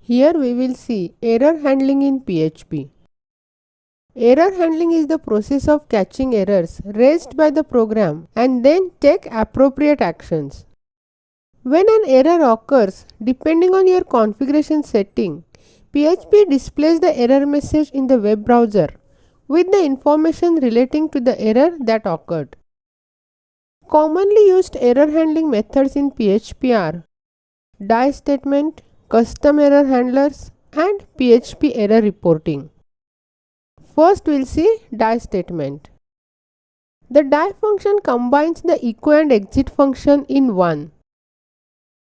Here we will see error handling in PHP. Error handling is the process of catching errors raised by the program and then take appropriate actions. When an error occurs, depending on your configuration setting, PHP displays the error message in the web browser with the information relating to the error that occurred. Commonly used error handling methods in PHP are die statement, custom error handlers, and PHP error reporting. First we'll see die statement. The die function combines the echo and exit function in one.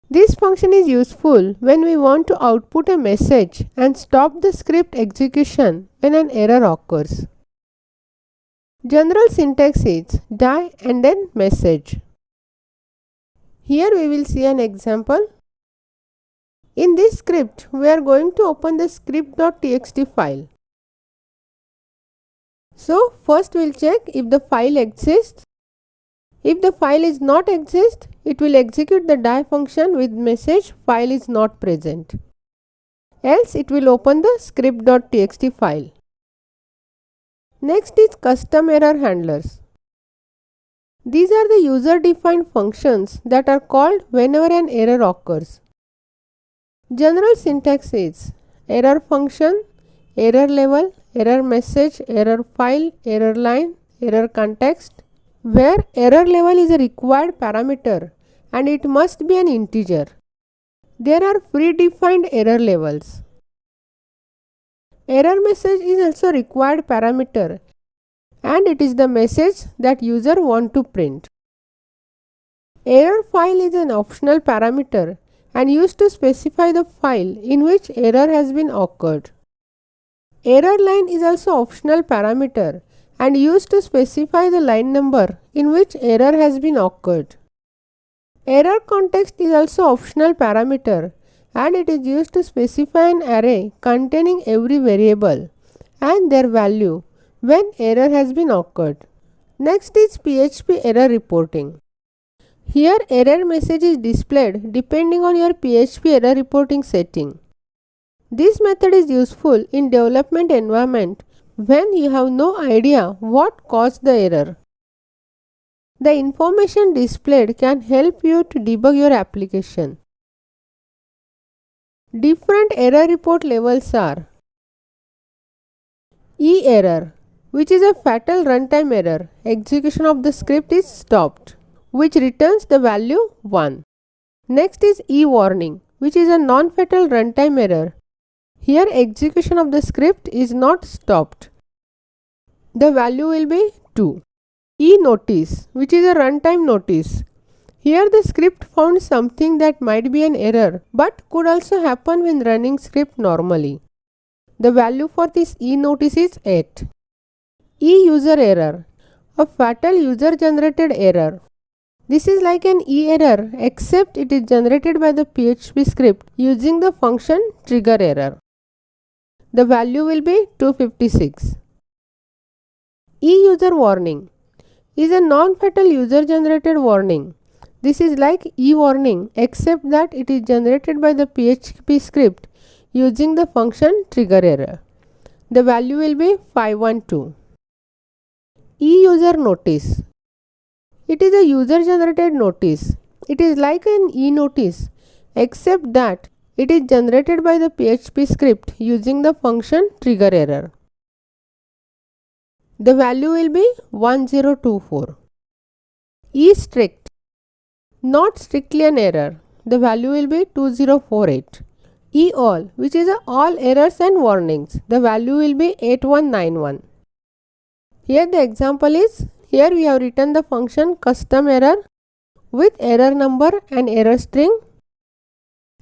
This function is useful when we want to output a message and stop the script execution when an error occurs. General syntax is die and then message. Here we will see an example. In this script, we are going to open the script.txt file. So first we will check if the file exists. If the file is not exist, it will execute the die function with message file is not present. Else it will open the script.txt file. Next is custom error handlers. These are the user defined functions that are called whenever an error occurs. General syntax is error function, error level, error message, error file, error line, error context, where error level is a required parameter and it must be an integer. There are predefined error levels. Error message is also required parameter and it is the message that user want to print. Error file is an optional parameter and used to specify the file in which error has been occurred. Error line is also optional parameter and used to specify the line number in which error has been occurred. Error context is also optional parameter and it is used to specify an array containing every variable and their value when error has been occurred. Next is PHP error reporting. Here error message is displayed depending on your PHP error reporting setting. This method is useful in development environment when you have no idea what caused the error. The information displayed can help you to debug your application. Different error report levels are E error, which is a fatal runtime error. Execution of the script is stopped, which returns the value 1. Next is E warning, which is a non-fatal runtime error. Here execution of the script is not stopped. The value will be 2. E notice, which is a runtime notice. Here the script found something that might be an error but could also happen when running script normally. The value for this E notice is 8. E user error, a fatal user generated error. This is like an E error except it is generated by the PHP script using the function trigger error. The value will be 256. E user warning is a non-fatal user generated warning. This is like E warning except that it is generated by the PHP script using the function trigger error. The value will be 512. E user notice. It is a user generated notice. It is like an E notice except that it is generated by the PHP script using the function trigger error. The value will be 1024. E strict, not strictly an error. The value will be 2048. E all, which is a all errors and warnings. The value will be 8191. Here the example is, here we have written the function custom error with error number and error string,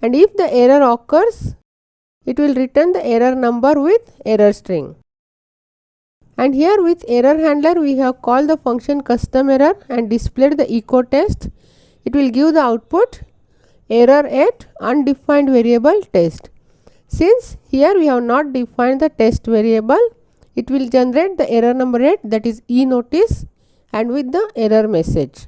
and if the error occurs, it will return the error number with error string. And here with error handler we have called the function custom error and displayed the echo test. It will give the output error at undefined variable test. Since here we have not defined the test variable, it will generate the error number 8, that is E notice, and with the error message.